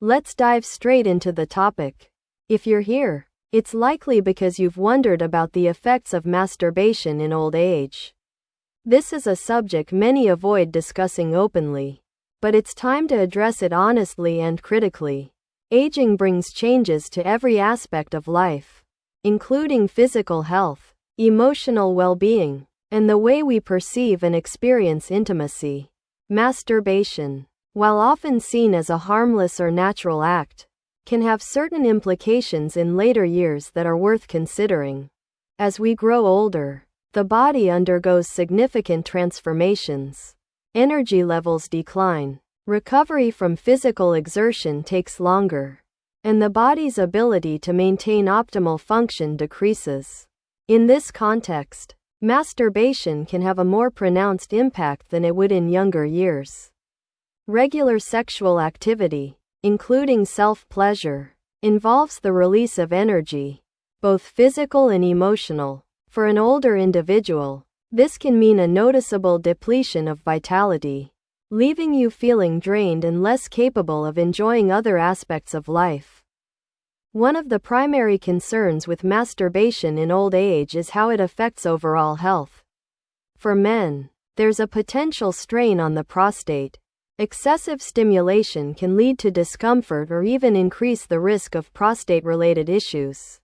Let's dive straight into the topic. If you're here, it's likely because you've wondered about the effects of masturbation in old age. This is a subject many avoid discussing openly, but it's time to address it honestly and critically. Aging brings changes to every aspect of life, including physical health, emotional well-being, and the way we perceive and experience intimacy. Masturbation, while often seen as a harmless or natural act, can have certain implications in later years that are worth considering. As we grow older, the body undergoes significant transformations. Energy levels decline, recovery from physical exertion takes longer, and the body's ability to maintain optimal function decreases. In this context, masturbation can have a more pronounced impact than it would in younger years. Regular sexual activity, including self-pleasure, involves the release of energy, both physical and emotional. For an older individual, this can mean a noticeable depletion of vitality, leaving you feeling drained and less capable of enjoying other aspects of life. One of the primary concerns with masturbation in old age is how it affects overall health. For men, there's a potential strain on the prostate. Excessive stimulation can lead to discomfort or even increase the risk of prostate-related issues.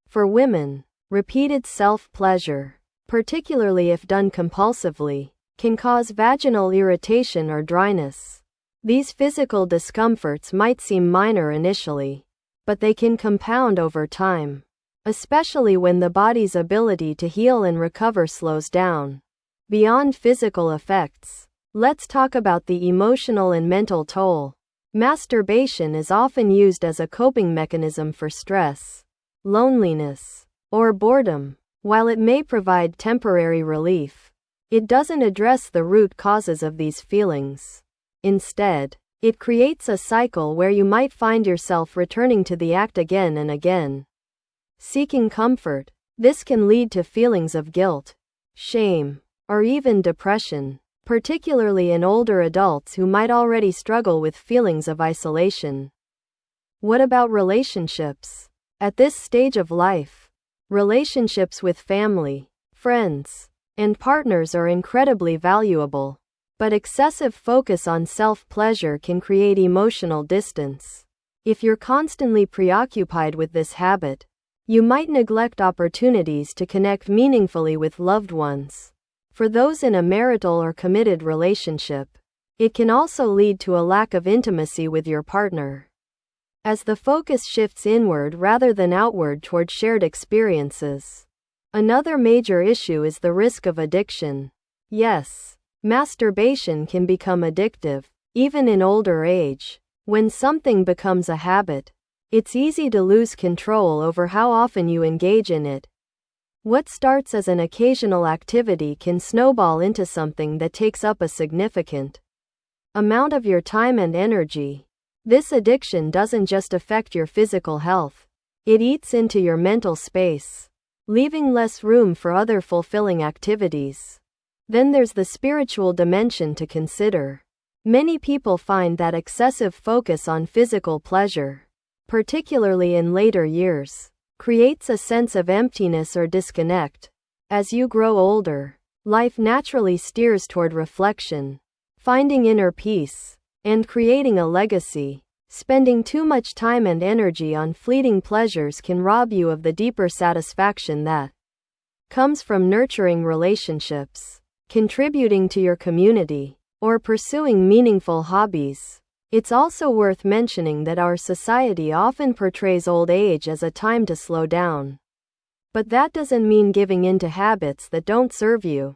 For women, repeated self-pleasure, particularly if done compulsively, can cause vaginal irritation or dryness. These physical discomforts might seem minor initially, but they can compound over time, especially when the body's ability to heal and recover slows down. Beyond physical effects, let's talk about the emotional and mental toll. Masturbation is often used as a coping mechanism for stress, loneliness, or boredom. While it may provide temporary relief, it doesn't address the root causes of these feelings. Instead, it creates a cycle where you might find yourself returning to the act again and again. Seeking comfort, this can lead to feelings of guilt, shame, or even depression, particularly in older adults who might already struggle with feelings of isolation. What about relationships? At this stage of life, relationships with family, friends, and partners are incredibly valuable, but excessive focus on self-pleasure can create emotional distance. If you're constantly preoccupied with this habit, you might neglect opportunities to connect meaningfully with loved ones. For those in a marital or committed relationship, it can also lead to a lack of intimacy with your partner. As the focus shifts inward rather than outward toward shared experiences. Another major issue is the risk of addiction. Yes, masturbation can become addictive, even in older age. When something becomes a habit, it's easy to lose control over how often you engage in it. What starts as an occasional activity can snowball into something that takes up a significant amount of your time and energy. This addiction doesn't just affect your physical health, it eats into your mental space, leaving less room for other fulfilling activities. Then there's the spiritual dimension to consider. Many people find that excessive focus on physical pleasure, particularly in later years, creates a sense of emptiness or disconnect. As you grow older, life naturally steers toward reflection, finding inner peace, and creating a legacy. Spending too much time and energy on fleeting pleasures can rob you of the deeper satisfaction that comes from nurturing relationships, contributing to your community, or pursuing meaningful hobbies. It's also worth mentioning that our society often portrays old age as a time to slow down. But that doesn't mean giving in to habits that don't serve you.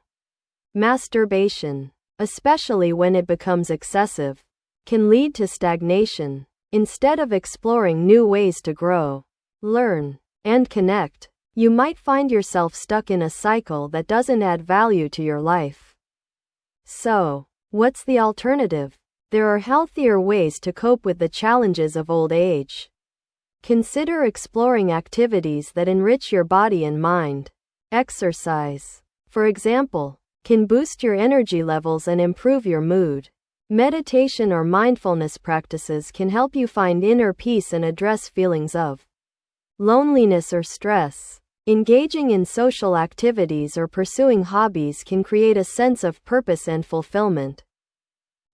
Masturbation, especially when it becomes excessive, can lead to stagnation. Instead of exploring new ways to grow, learn, and connect, you might find yourself stuck in a cycle that doesn't add value to your life. So, what's the alternative? There are healthier ways to cope with the challenges of old age. Consider exploring activities that enrich your body and mind. Exercise, for example, can boost your energy levels and improve your mood. Meditation or mindfulness practices can help you find inner peace and address feelings of loneliness or stress. Engaging in social activities or pursuing hobbies can create a sense of purpose and fulfillment.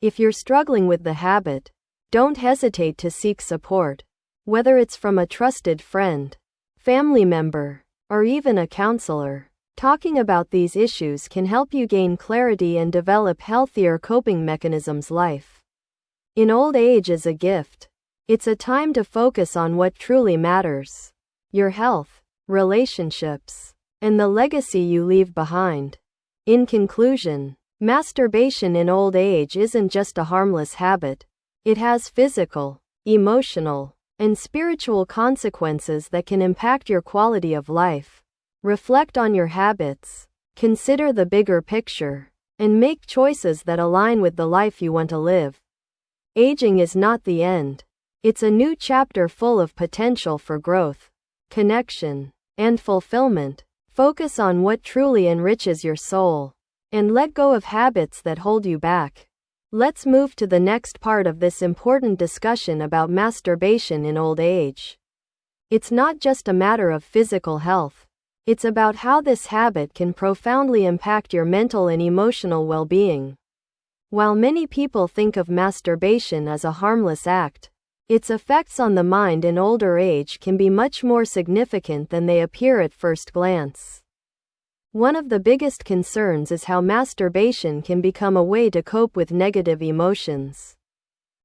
If you're struggling with the habit, don't hesitate to seek support. Whether it's from a trusted friend, family member, or even a counselor, talking about these issues can help you gain clarity and develop healthier coping mechanisms. Life in old age is a gift. It's a time to focus on what truly matters: your health, relationships, and the legacy you leave behind. In conclusion, masturbation in old age isn't just a harmless habit. It has physical, emotional, and spiritual consequences that can impact your quality of life. Reflect on your habits, consider the bigger picture, and make choices that align with the life you want to live. Aging is not the end. It's a new chapter full of potential for growth, connection, and fulfillment. Focus on what truly enriches your soul, and let go of habits that hold you back. Let's move to the next part of this important discussion about masturbation in old age. It's not just a matter of physical health. It's about how this habit can profoundly impact your mental and emotional well-being. While many people think of masturbation as a harmless act, its effects on the mind in older age can be much more significant than they appear at first glance. One of the biggest concerns is how masturbation can become a way to cope with negative emotions,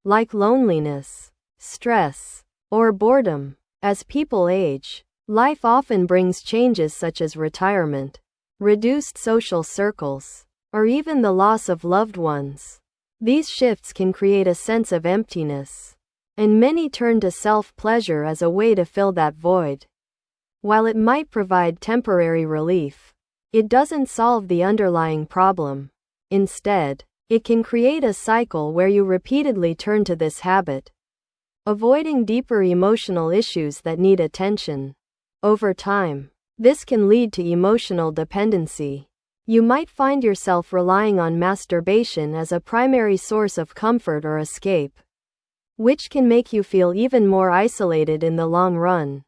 like loneliness, stress, or boredom. As people age, life often brings changes such as retirement, reduced social circles, or even the loss of loved ones. These shifts can create a sense of emptiness, and many turn to self-pleasure as a way to fill that void. While it might provide temporary relief, it doesn't solve the underlying problem. Instead, it can create a cycle where you repeatedly turn to this habit, avoiding deeper emotional issues that need attention. Over time, this can lead to emotional dependency. You might find yourself relying on masturbation as a primary source of comfort or escape, which can make you feel even more isolated in the long run.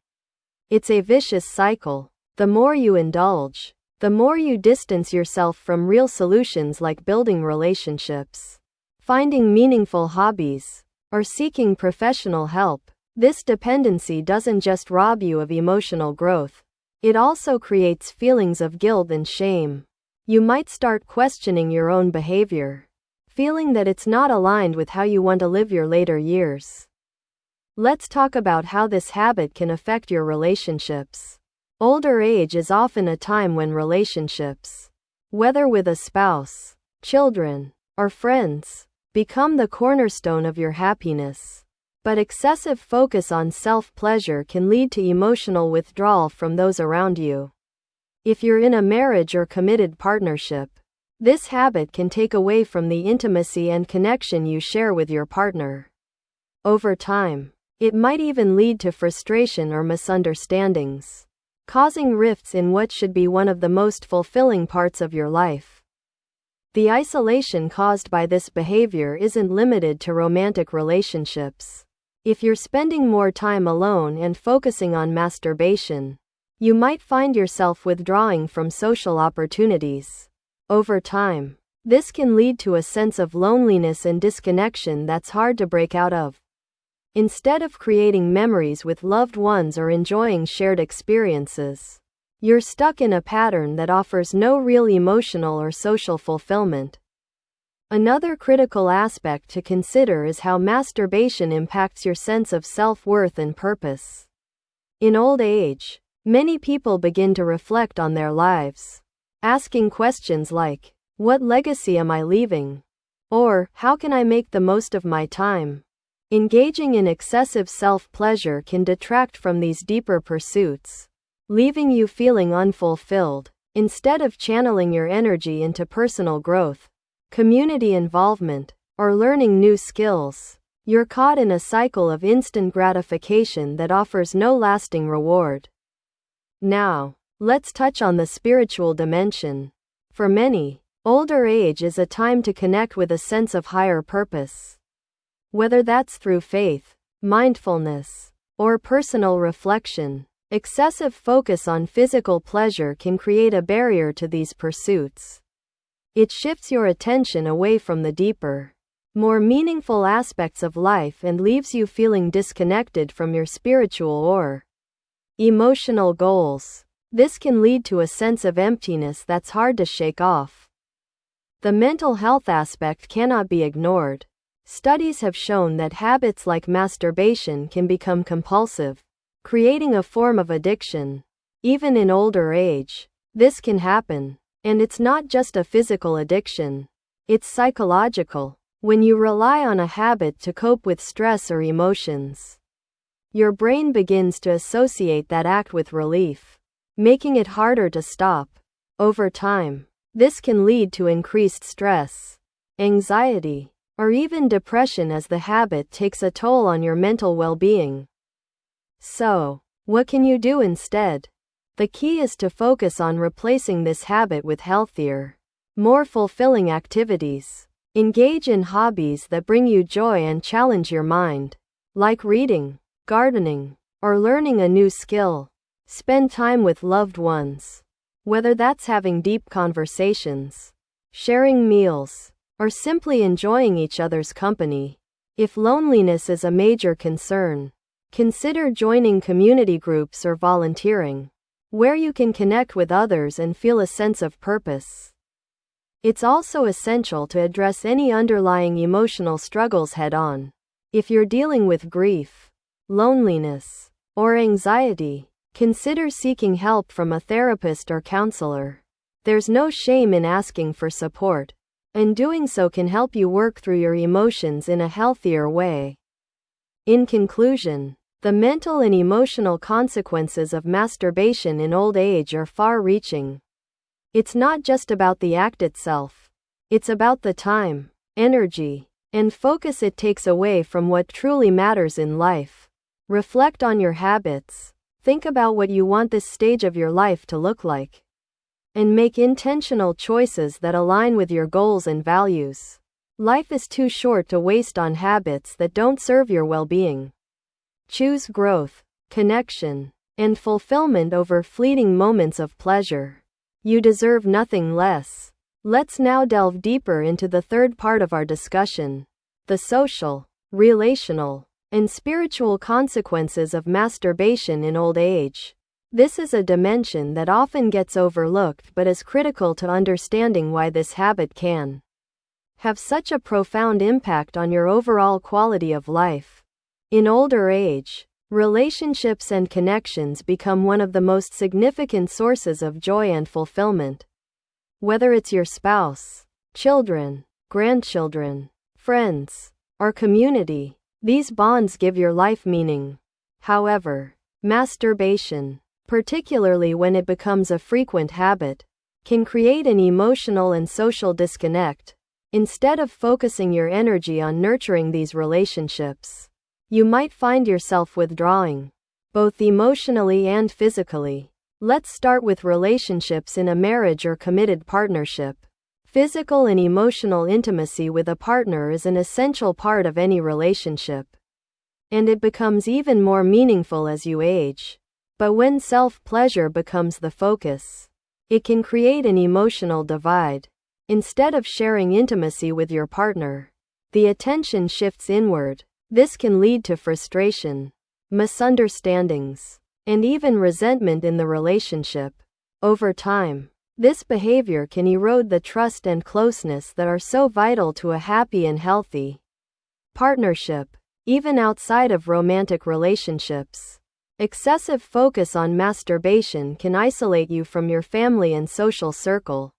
It's a vicious cycle. The more you indulge, the more you distance yourself from real solutions like building relationships, finding meaningful hobbies, or seeking professional help. This dependency doesn't just rob you of emotional growth, it also creates feelings of guilt and shame. You might start questioning your own behavior, feeling that it's not aligned with how you want to live your later years. Let's talk about how this habit can affect your relationships. Older age is often a time when relationships, whether with a spouse, children, or friends, become the cornerstone of your happiness. But excessive focus on self-pleasure can lead to emotional withdrawal from those around you. If you're in a marriage or committed partnership, this habit can take away from the intimacy and connection you share with your partner. Over time, it might even lead to frustration or misunderstandings, causing rifts in what should be one of the most fulfilling parts of your life. The isolation caused by this behavior isn't limited to romantic relationships. If you're spending more time alone and focusing on masturbation, you might find yourself withdrawing from social opportunities. Over time, this can lead to a sense of loneliness and disconnection that's hard to break out of. Instead of creating memories with loved ones or enjoying shared experiences, you're stuck in a pattern that offers no real emotional or social fulfillment. Another critical aspect to consider is how masturbation impacts your sense of self-worth and purpose. In old age, many people begin to reflect on their lives, asking questions like, "What legacy am I leaving?" Or, "How can I make the most of my time?" Engaging in excessive self-pleasure can detract from these deeper pursuits, leaving you feeling unfulfilled. Instead of channeling your energy into personal growth, community involvement, or learning new skills, you're caught in a cycle of instant gratification that offers no lasting reward. Now, let's touch on the spiritual dimension. For many, Older age is a time to connect with a sense of higher purpose. Whether that's through faith, mindfulness, or personal reflection, excessive focus on physical pleasure can create a barrier to these pursuits. It shifts your attention away from the deeper, more meaningful aspects of life and leaves you feeling disconnected from your spiritual or emotional goals. This can lead to a sense of emptiness that's hard to shake off. The mental health aspect cannot be ignored. Studies have shown that habits like masturbation can become compulsive, creating a form of addiction. Even in older age, this can happen. And it's not just a physical addiction. It's psychological. When you rely on a habit to cope with stress or emotions, your brain begins to associate that act with relief, making it harder to stop. Over time, this can lead to increased stress, anxiety, or even depression as the habit takes a toll on your mental well-being. So, what can you do instead? The key is to focus on replacing this habit with healthier, more fulfilling activities. Engage in hobbies that bring you joy and challenge your mind, like reading, gardening, or learning a new skill. Spend time with loved ones, whether that's having deep conversations, sharing meals, or simply enjoying each other's company. If loneliness is a major concern, consider joining community groups or volunteering, where you can connect with others and feel a sense of purpose. It's also essential to address any underlying emotional struggles head-on. If you're dealing with grief, loneliness, or anxiety, consider seeking help from a therapist or counselor. There's no shame in asking for support, and doing so can help you work through your emotions in a healthier way. In conclusion, the mental and emotional consequences of masturbation in old age are far-reaching. It's not just about the act itself. It's about the time, energy, and focus it takes away from what truly matters in life. Reflect on your habits. Think about what you want this stage of your life to look like. And make intentional choices that align with your goals and values. Life is too short to waste on habits that don't serve your well-being. Choose growth, connection, and fulfillment over fleeting moments of pleasure. You deserve nothing less. Let's now delve deeper into the third part of our discussion: the social, relational, and spiritual consequences of masturbation in old age. This is a dimension that often gets overlooked but is critical to understanding why this habit can have such a profound impact on your overall quality of life. In older age, relationships and connections become one of the most significant sources of joy and fulfillment. Whether it's your spouse, children, grandchildren, friends, or community, these bonds give your life meaning. However, masturbation, particularly when it becomes a frequent habit, can create an emotional and social disconnect. Instead of focusing your energy on nurturing these relationships, you might find yourself withdrawing, both emotionally and physically. Let's start with relationships in a marriage or committed partnership. Physical and emotional intimacy with a partner is an essential part of any relationship, and it becomes even more meaningful as you age. But when self-pleasure becomes the focus, it can create an emotional divide. Instead of sharing intimacy with your partner, the attention shifts inward. This can lead to frustration, misunderstandings, and even resentment in the relationship. Over time, this behavior can erode the trust and closeness that are so vital to a happy and healthy partnership. Even outside of romantic relationships, excessive focus on masturbation can isolate you from your family and social circle.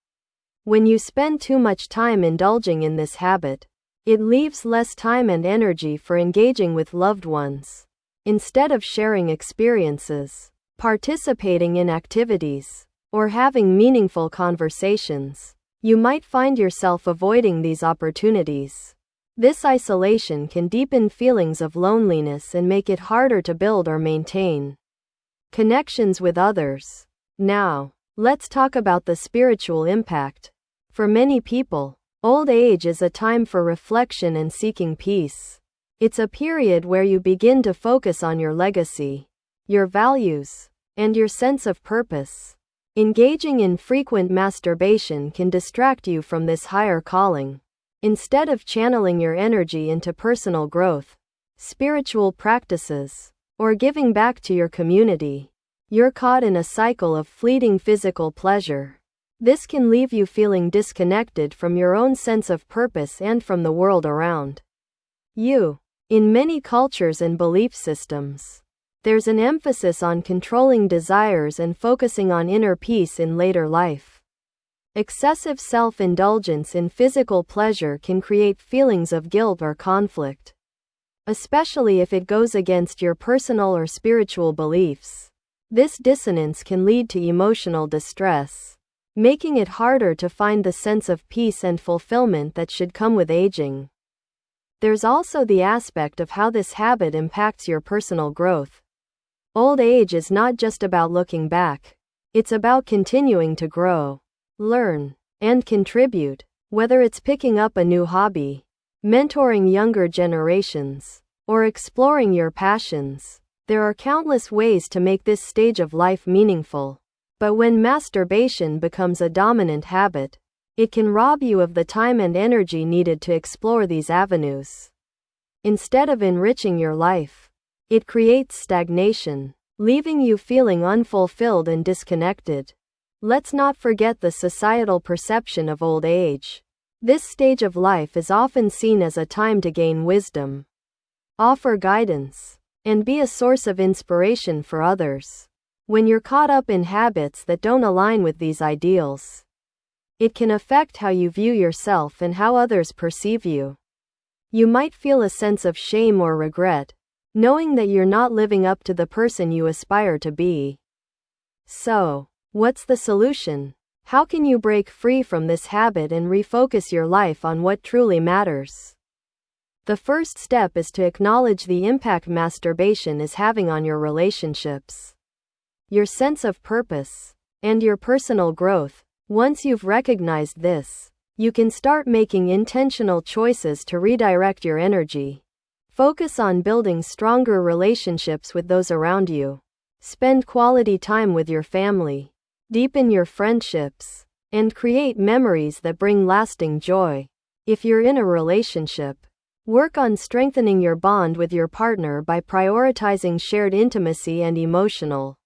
When you spend too much time indulging in this habit, it leaves less time and energy for engaging with loved ones. Instead of sharing experiences, participating in activities, or having meaningful conversations, you might find yourself avoiding these opportunities. This isolation can deepen feelings of loneliness and make it harder to build or maintain connections with others. Now, let's talk about the spiritual impact. For many people, old age is a time for reflection and seeking peace. It's a period where you begin to focus on your legacy, your values, and your sense of purpose. Engaging in frequent masturbation can distract you from this higher calling. Instead of channeling your energy into personal growth, spiritual practices, or giving back to your community, you're caught in a cycle of fleeting physical pleasure. This can leave you feeling disconnected from your own sense of purpose and from the world around you. In many cultures and belief systems, there's an emphasis on controlling desires and focusing on inner peace in later life. Excessive self-indulgence in physical pleasure can create feelings of guilt or conflict, especially if it goes against your personal or spiritual beliefs. This dissonance can lead to emotional distress, making it harder to find the sense of peace and fulfillment that should come with aging. There's also the aspect of how this habit impacts your personal growth. Old age is not just about looking back. It's about continuing to grow, learn, and contribute, whether it's picking up a new hobby, mentoring younger generations, or exploring your passions. There are countless ways to make this stage of life meaningful. But when masturbation becomes a dominant habit, it can rob you of the time and energy needed to explore these avenues. Instead of enriching your life, it creates stagnation, leaving you feeling unfulfilled and disconnected. Let's not forget the societal perception of old age. This stage of life is often seen as a time to gain wisdom, offer guidance, and be a source of inspiration for others. When you're caught up in habits that don't align with these ideals, it can affect how you view yourself and how others perceive you. You might feel a sense of shame or regret, knowing that you're not living up to the person you aspire to be. So, what's the solution? How can you break free from this habit and refocus your life on what truly matters? The first step is to acknowledge the impact masturbation is having on your relationships, your sense of purpose, and your personal growth. Once you've recognized this, you can start making intentional choices to redirect your energy. Focus on building stronger relationships with those around you. Spend quality time with your family. Deepen your friendships, and create memories that bring lasting joy. If you're in a relationship, work on strengthening your bond with your partner by prioritizing shared intimacy and emotional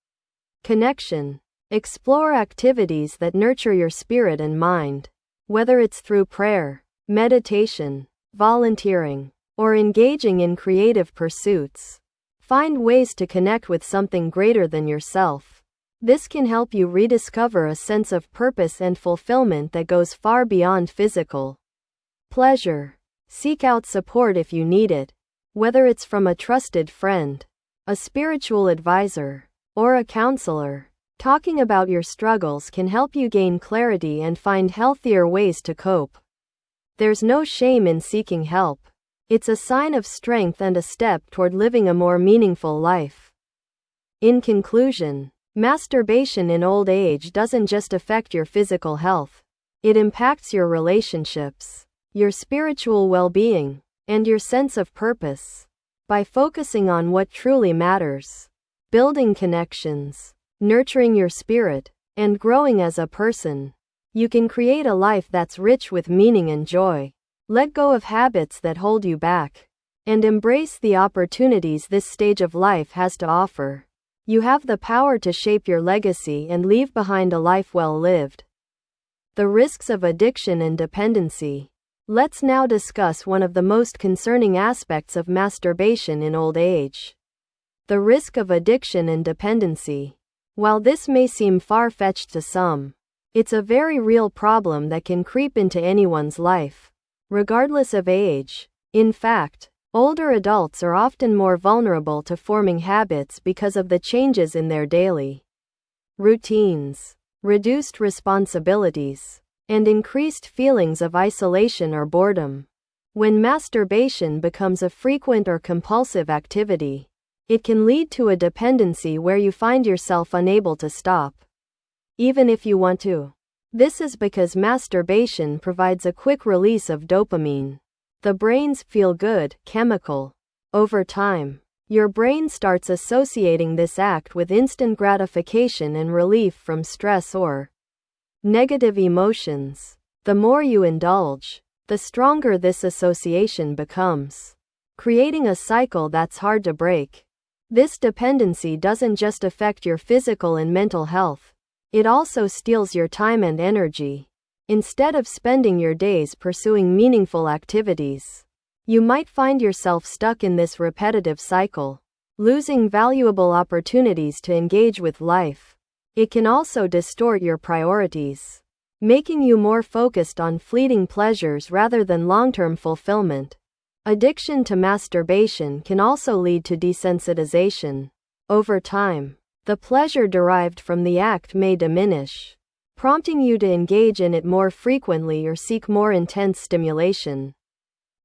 connection. Explore activities that nurture your spirit and mind. Whether it's through prayer, meditation, volunteering, or engaging in creative pursuits, find ways to connect with something greater than yourself. This can help you rediscover a sense of purpose and fulfillment that goes far beyond physical pleasure. Seek out support if you need it, whether it's from a trusted friend, a spiritual advisor, or a counselor. Talking about your struggles can help you gain clarity and find healthier ways to cope. There's no shame in seeking help. It's a sign of strength and a step toward living a more meaningful life. In conclusion, masturbation in old age doesn't just affect your physical health. It impacts your relationships, your spiritual well-being, and your sense of purpose. By focusing on what truly matters, building connections, nurturing your spirit, and growing as a person, you can create a life that's rich with meaning and joy. Let go of habits that hold you back, and embrace the opportunities this stage of life has to offer. You have the power to shape your legacy and leave behind a life well lived. The risks of addiction and dependency. Let's now discuss one of the most concerning aspects of masturbation in old age: the risk of addiction and dependency. While this may seem far-fetched to some, it's a very real problem that can creep into anyone's life, regardless of age. In fact, older adults are often more vulnerable to forming habits because of the changes in their daily routines, reduced responsibilities, and increased feelings of isolation or boredom. When masturbation becomes a frequent or compulsive activity, it can lead to a dependency where you find yourself unable to stop, even if you want to. This is because masturbation provides a quick release of dopamine, the brain's feel-good chemical. Over time, your brain starts associating this act with instant gratification and relief from stress or negative emotions. The more you indulge, the stronger this association becomes, creating a cycle that's hard to break. This dependency doesn't just affect your physical and mental health, it also steals your time and energy. Instead of spending your days pursuing meaningful activities, you might find yourself stuck in this repetitive cycle, losing valuable opportunities to engage with life. It can also distort your priorities, making you more focused on fleeting pleasures rather than long-term fulfillment. Addiction to masturbation can also lead to desensitization. Over time, the pleasure derived from the act may diminish, prompting you to engage in it more frequently or seek more intense stimulation.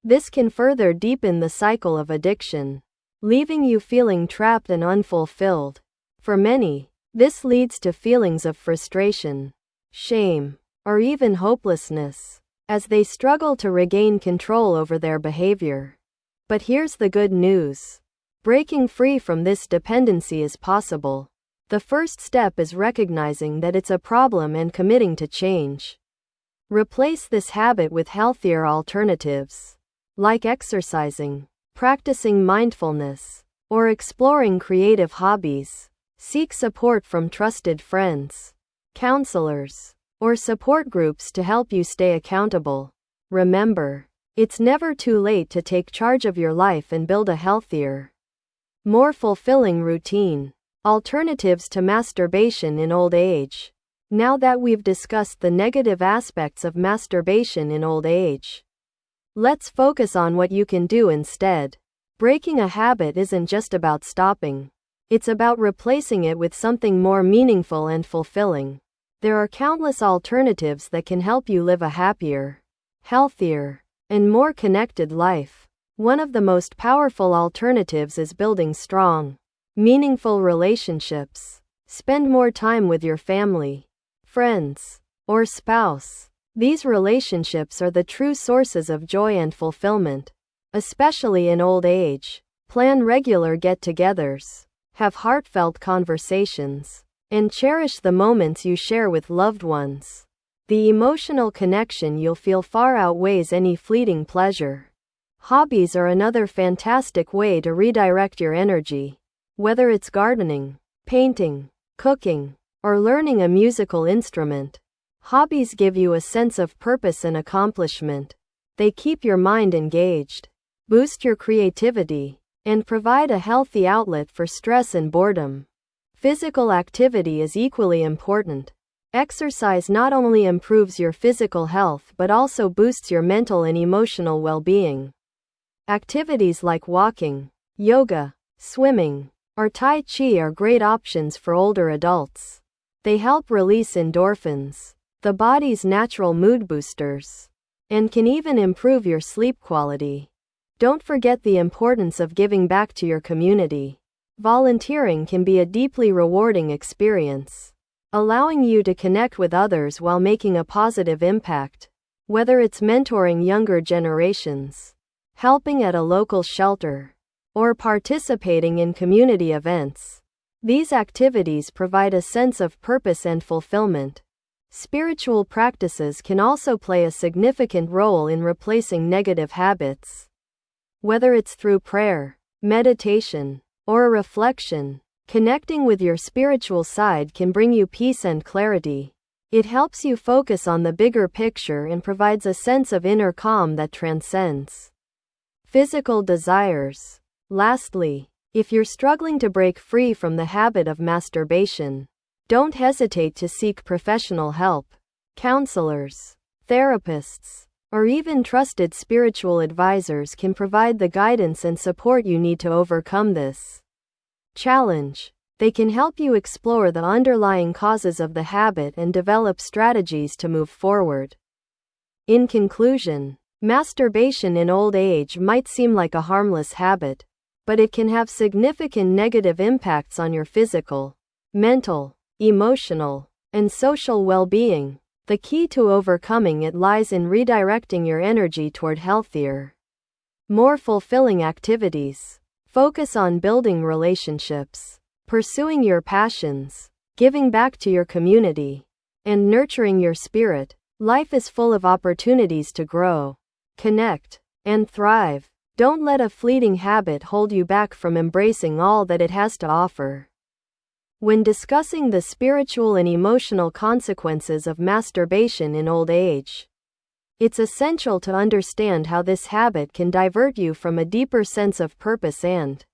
This can further deepen the cycle of addiction, leaving you feeling trapped and unfulfilled. For many, this leads to feelings of frustration, shame, or even hopelessness, as they struggle to regain control over their behavior. But here's the good news. Breaking free from this dependency is possible. The first step is recognizing that it's a problem and committing to change. Replace this habit with healthier alternatives, like exercising, practicing mindfulness, or exploring creative hobbies. Seek support from trusted friends, counselors, or support groups to help you stay accountable. Remember, it's never too late to take charge of your life and build a healthier, more fulfilling routine. Alternatives to masturbation in old age. Now that we've discussed the negative aspects of masturbation in old age, let's focus on what you can do instead. Breaking a habit isn't just about stopping, it's about replacing it with something more meaningful and fulfilling. There are countless alternatives that can help you live a happier, healthier, and more connected life. One of the most powerful alternatives is building strong, meaningful relationships. Spend more time with your family, friends, or spouse. These relationships are the true sources of joy and fulfillment, especially in old age. Plan regular get-togethers, have heartfelt conversations, and cherish the moments you share with loved ones. The emotional connection you'll feel far outweighs any fleeting pleasure. Hobbies are another fantastic way to redirect your energy. Whether it's gardening, painting, cooking, or learning a musical instrument, hobbies give you a sense of purpose and accomplishment. They keep your mind engaged, boost your creativity, and provide a healthy outlet for stress and boredom. Physical activity is equally important. Exercise not only improves your physical health but also boosts your mental and emotional well-being. Activities like walking, yoga, swimming, or Tai Chi are great options for older adults. They help release endorphins, the body's natural mood boosters, and can even improve your sleep quality. Don't forget the importance of giving back to your community. Volunteering can be a deeply rewarding experience, allowing you to connect with others while making a positive impact. Whether it's mentoring younger generations, helping at a local shelter, or participating in community events, these activities provide a sense of purpose and fulfillment. Spiritual practices can also play a significant role in replacing negative habits. Whether it's through prayer, meditation, or a reflection, connecting with your spiritual side can bring you peace and clarity. It helps you focus on the bigger picture and provides a sense of inner calm that transcends physical desires. Lastly, if you're struggling to break free from the habit of masturbation, don't hesitate to seek professional help. Counselors, therapists, or even trusted spiritual advisors can provide the guidance and support you need to overcome this challenge. They can help you explore the underlying causes of the habit and develop strategies to move forward. In conclusion, masturbation in old age might seem like a harmless habit, but it can have significant negative impacts on your physical, mental, emotional, and social well-being. The key to overcoming it lies in redirecting your energy toward healthier, more fulfilling activities. Focus on building relationships, pursuing your passions, giving back to your community, and nurturing your spirit. Life is full of opportunities to grow, connect, and thrive. Don't let a fleeting habit hold you back from embracing all that it has to offer. When discussing the spiritual and emotional consequences of masturbation in old age, it's essential to understand how this habit can divert you from a deeper sense of purpose and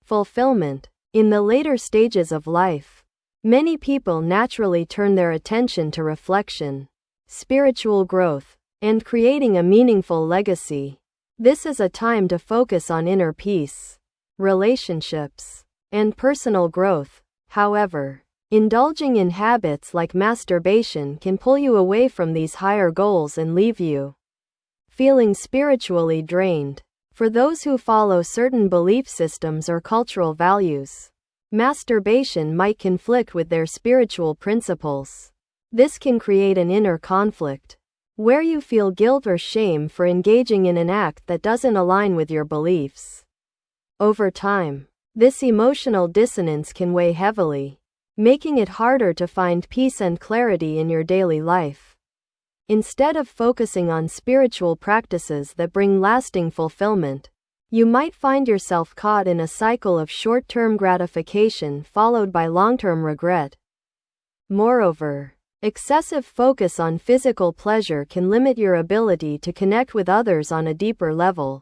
fulfillment. In the later stages of life, many people naturally turn their attention to reflection, spiritual growth, and creating a meaningful legacy. This is a time to focus on inner peace, relationships, and personal growth. However, indulging in habits like masturbation can pull you away from these higher goals and leave you feeling spiritually drained. For those who follow certain belief systems or cultural values, masturbation might conflict with their spiritual principles. This can create an inner conflict, where you feel guilt or shame for engaging in an act that doesn't align with your beliefs. Over time, this emotional dissonance can weigh heavily, making it harder to find peace and clarity in your daily life. Instead of focusing on spiritual practices that bring lasting fulfillment, you might find yourself caught in a cycle of short-term gratification followed by long-term regret. Moreover, excessive focus on physical pleasure can limit your ability to connect with others on a deeper level.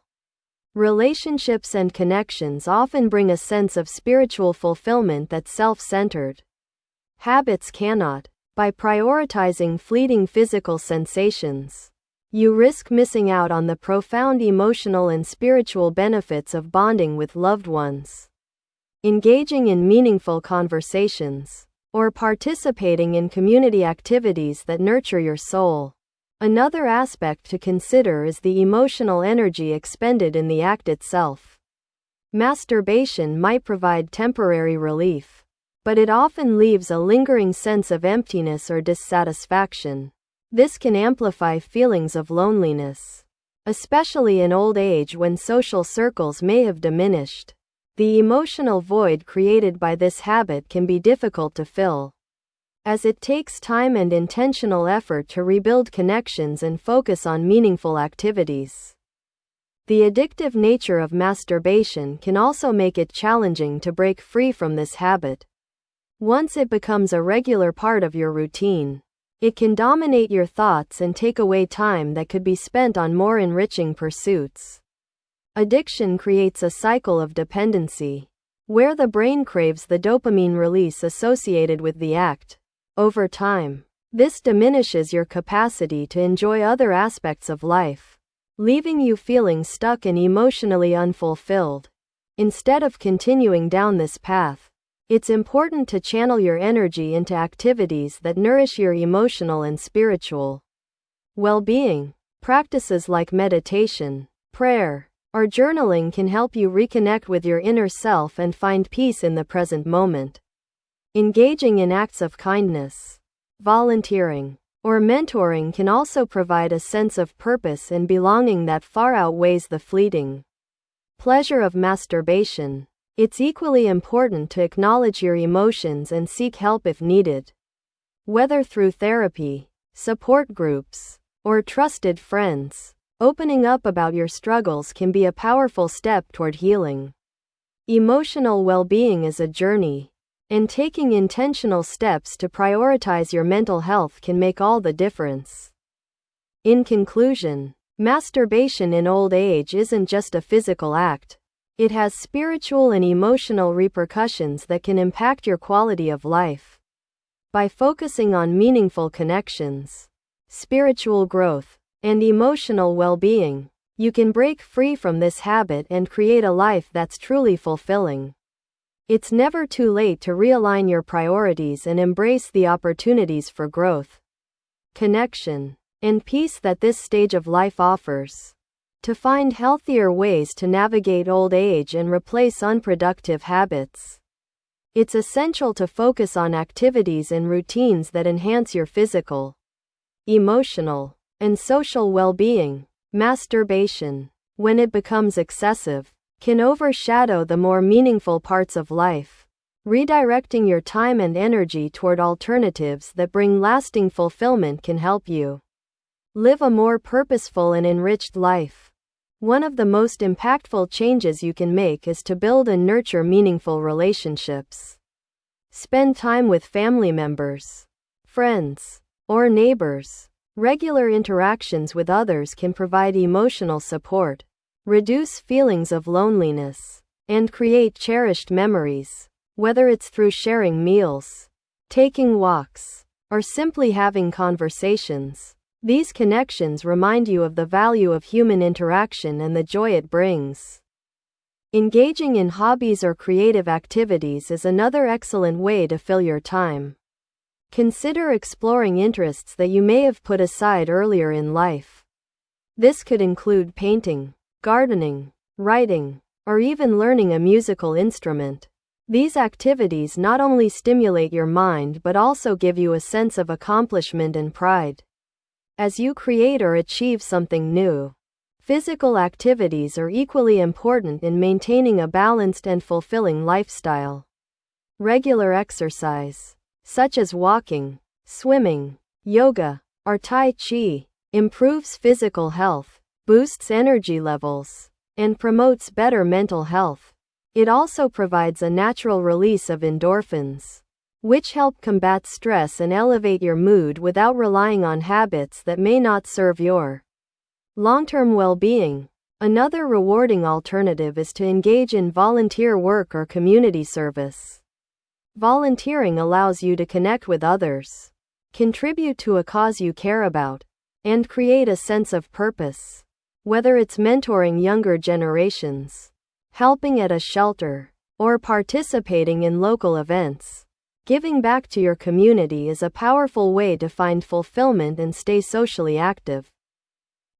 Relationships and connections often bring a sense of spiritual fulfillment that's self-centered. Habits cannot. By prioritizing fleeting physical sensations, you risk missing out on the profound emotional and spiritual benefits of bonding with loved ones, engaging in meaningful conversations, or participating in community activities that nurture your soul. Another aspect to consider is the emotional energy expended in the act itself. Masturbation might provide temporary relief, but it often leaves a lingering sense of emptiness or dissatisfaction. This can amplify feelings of loneliness, especially in old age when social circles may have diminished. The emotional void created by this habit can be difficult to fill, as it takes time and intentional effort to rebuild connections and focus on meaningful activities. The addictive nature of masturbation can also make it challenging to break free from this habit. Once it becomes a regular part of your routine, it can dominate your thoughts and take away time that could be spent on more enriching pursuits. Addiction creates a cycle of dependency, where the brain craves the dopamine release associated with the act. Over time, this diminishes your capacity to enjoy other aspects of life, leaving you feeling stuck and emotionally unfulfilled. Instead of continuing down this path, it's important to channel your energy into activities that nourish your emotional and spiritual well-being. Practices like meditation, prayer, or journaling can help you reconnect with your inner self and find peace in the present moment. Engaging in acts of kindness, volunteering, or mentoring can also provide a sense of purpose and belonging that far outweighs the fleeting pleasure of masturbation. It's equally important to acknowledge your emotions and seek help if needed. Whether through therapy, support groups, or trusted friends, opening up about your struggles can be a powerful step toward healing. Emotional well-being is a journey, and taking intentional steps to prioritize your mental health can make all the difference. In conclusion, masturbation in old age isn't just a physical act. It has spiritual and emotional repercussions that can impact your quality of life. By focusing on meaningful connections, spiritual growth, and emotional well-being, you can break free from this habit and create a life that's truly fulfilling. It's never too late to realign your priorities and embrace the opportunities for growth, connection, and peace that this stage of life offers. To find healthier ways to navigate old age and replace unproductive habits, it's essential to focus on activities and routines that enhance your physical, emotional, and social well-being. Masturbation, when it becomes excessive, can overshadow the more meaningful parts of life. Redirecting your time and energy toward alternatives that bring lasting fulfillment can help you live a more purposeful and enriched life. One of the most impactful changes you can make is to build and nurture meaningful relationships. Spend time with family members, friends, or neighbors. Regular interactions with others can provide emotional support, reduce feelings of loneliness, and create cherished memories. Whether it's through sharing meals, taking walks, or simply having conversations, these connections remind you of the value of human interaction and the joy it brings. Engaging in hobbies or creative activities is another excellent way to fill your time. Consider exploring interests that you may have put aside earlier in life. This could include painting, gardening, writing, or even learning a musical instrument. These activities not only stimulate your mind but also give you a sense of accomplishment and pride as you create or achieve something new. Physical activities are equally important in maintaining a balanced and fulfilling lifestyle. Regular exercise, such as walking, swimming, yoga, or Tai Chi, improves physical health, boosts energy levels, and promotes better mental health. It also provides a natural release of endorphins, which help combat stress and elevate your mood without relying on habits that may not serve your long-term well-being. Another rewarding alternative is to engage in volunteer work or community service. Volunteering allows you to connect with others, contribute to a cause you care about, and create a sense of purpose. Whether it's mentoring younger generations, helping at a shelter, or participating in local events, giving back to your community is a powerful way to find fulfillment and stay socially active.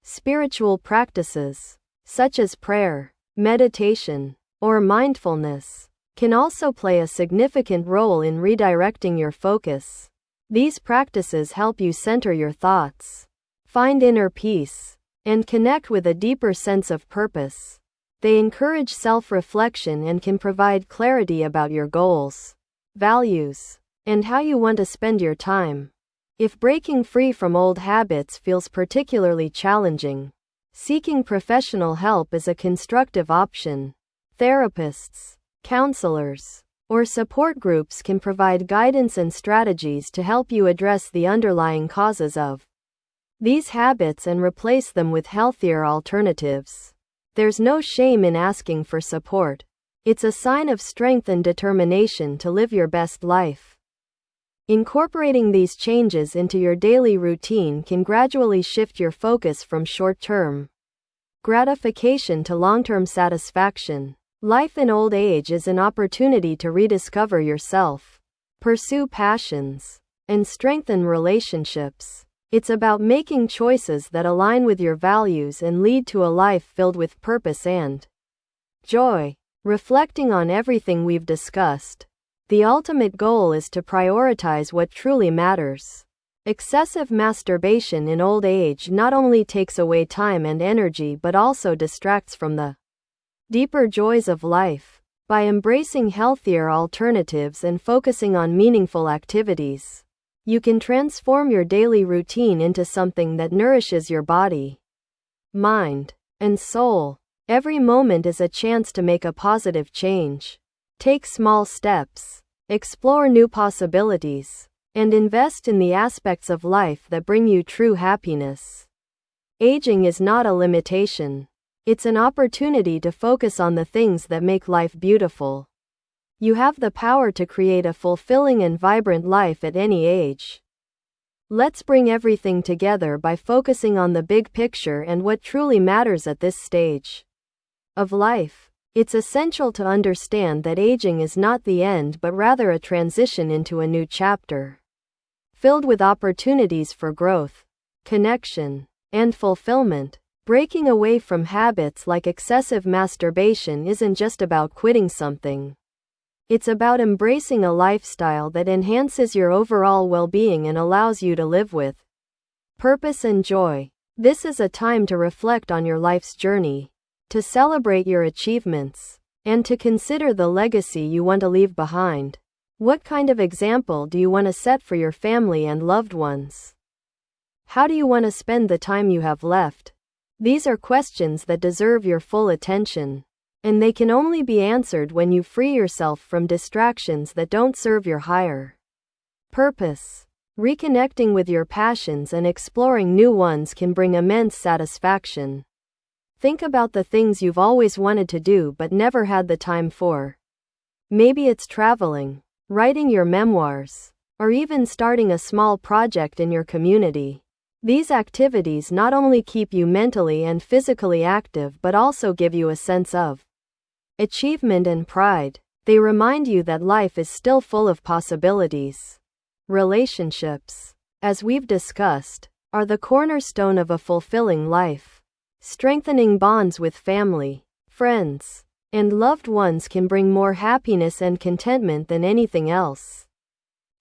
Spiritual practices, such as prayer, meditation, or mindfulness, can also play a significant role in redirecting your focus. These practices help you center your thoughts, find inner peace, and connect with a deeper sense of purpose. They encourage self-reflection and can provide clarity about your goals, values, and how you want to spend your time. If breaking free from old habits feels particularly challenging, seeking professional help is a constructive option. Therapists, counselors, or support groups can provide guidance and strategies to help you address the underlying causes of these habits and replace them with healthier alternatives. There's no shame in asking for support. It's a sign of strength and determination to live your best life. Incorporating these changes into your daily routine can gradually shift your focus from short-term gratification to long-term satisfaction. Life in old age is an opportunity to rediscover yourself, pursue passions, and strengthen relationships. It's about making choices that align with your values and lead to a life filled with purpose and joy. Reflecting on everything we've discussed, the ultimate goal is to prioritize what truly matters. Excessive masturbation in old age not only takes away time and energy but also distracts from the deeper joys of life. By embracing healthier alternatives and focusing on meaningful activities, you can transform your daily routine into something that nourishes your body, mind, and soul. Every moment is a chance to make a positive change. Take small steps, explore new possibilities, and invest in the aspects of life that bring you true happiness. Aging is not a limitation. It's an opportunity to focus on the things that make life beautiful. You have the power to create a fulfilling and vibrant life at any age. Let's bring everything together by focusing on the big picture and what truly matters at this stage of life. It's essential to understand that aging is not the end but rather a transition into a new chapter, filled with opportunities for growth, connection, and fulfillment. Breaking away from habits like excessive masturbation isn't just about quitting something. It's about embracing a lifestyle that enhances your overall well-being and allows you to live with Purpose and joy. This is a time to reflect on your life's journey, to celebrate your achievements, and to consider the legacy you want to leave behind. What kind of example do you want to set for your family and loved ones? How do you want to spend the time you have left? These are questions that deserve your full attention, and they can only be answered when you free yourself from distractions that don't serve your higher purpose. Reconnecting with your passions and exploring new ones can bring immense satisfaction. Think about the things you've always wanted to do but never had the time for. Maybe it's traveling, writing your memoirs, or even starting a small project in your community. These activities not only keep you mentally and physically active but also give you a sense of achievement and pride. They remind you that life is still full of possibilities. Relationships, as we've discussed, are the cornerstone of a fulfilling life. Strengthening bonds with family, friends, and loved ones can bring more happiness and contentment than anything else.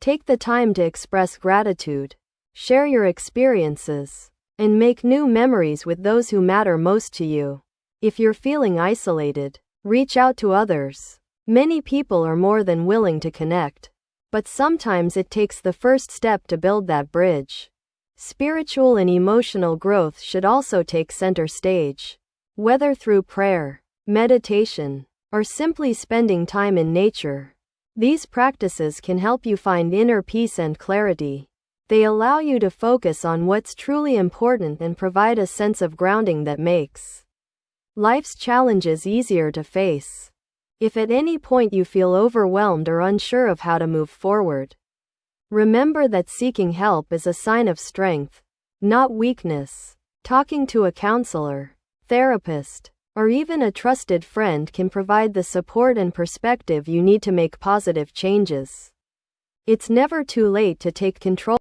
Take the time to express gratitude, share your experiences, and make new memories with those who matter most to you. If you're feeling isolated, reach out to others. Many people are more than willing to connect, but sometimes it takes the first step to build that bridge. Spiritual and emotional growth should also take center stage. Whether through prayer, meditation, or simply spending time in nature, these practices can help you find inner peace and clarity. They allow you to focus on what's truly important and provide a sense of grounding that makes life's challenges easier to face. If at any point you feel overwhelmed or unsure of how to move forward, remember that seeking help is a sign of strength, not weakness. Talking to a counselor, therapist, or even a trusted friend can provide the support and perspective you need to make positive changes. It's never too late to take control.